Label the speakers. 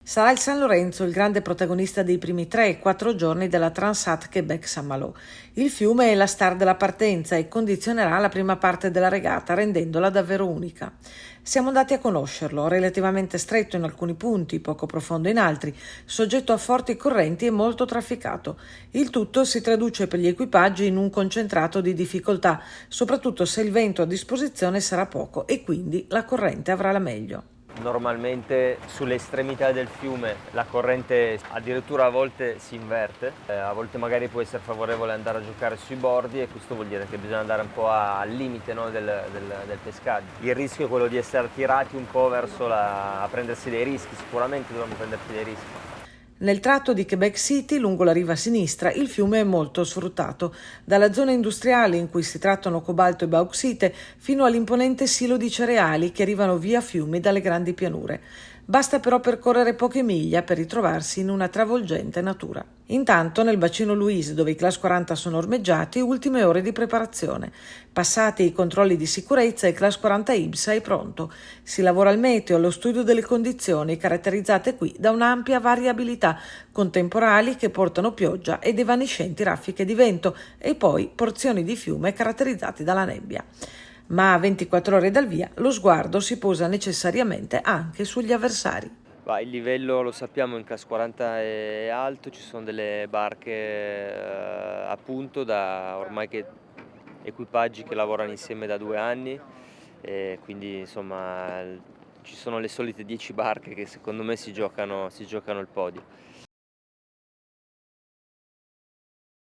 Speaker 1: Sarà il San Lorenzo il grande protagonista dei primi 3 e 4 giorni della Transat Quebec-Saint-Malo. Il fiume è la star della partenza e condizionerà la prima parte della regata, rendendola davvero unica. Siamo andati a conoscerlo, relativamente stretto in alcuni punti, poco profondo in altri, soggetto a forti correnti e molto trafficato. Il tutto si traduce per gli equipaggi in un concentrato di difficoltà, soprattutto se il vento a disposizione sarà poco e quindi la corrente avrà la meglio.
Speaker 2: Normalmente sulle estremità del fiume la corrente addirittura a volte si inverte, a volte magari può essere favorevole andare a giocare sui bordi e questo vuol dire che bisogna andare un po' al limite, no, del pescaggio. Il rischio è quello di essere tirati un po' verso a prendersi dei rischi, sicuramente dobbiamo prendersi dei rischi.
Speaker 1: Nel tratto di Quebec City, lungo la riva sinistra, il fiume è molto sfruttato, dalla zona industriale in cui si trattano cobalto e bauxite fino all'imponente silo di cereali che arrivano via fiumi dalle grandi pianure. Basta però percorrere poche miglia per ritrovarsi in una travolgente natura. Intanto, nel bacino Louise, dove i Class 40 sono ormeggiati, ultime ore di preparazione. Passati i controlli di sicurezza, il Class 40 IBSA è pronto. Si lavora al meteo, allo studio delle condizioni, caratterizzate qui da un'ampia variabilità, con temporali che portano pioggia ed evanescenti raffiche di vento e poi porzioni di fiume caratterizzati dalla nebbia. Ma a 24 ore dal via lo sguardo si posa necessariamente anche sugli avversari.
Speaker 2: Il livello lo sappiamo in Class 40 è alto, ci sono delle barche a punto da ormai che equipaggi che lavorano insieme da 2 anni e quindi insomma ci sono le solite 10 barche che secondo me si giocano il podio.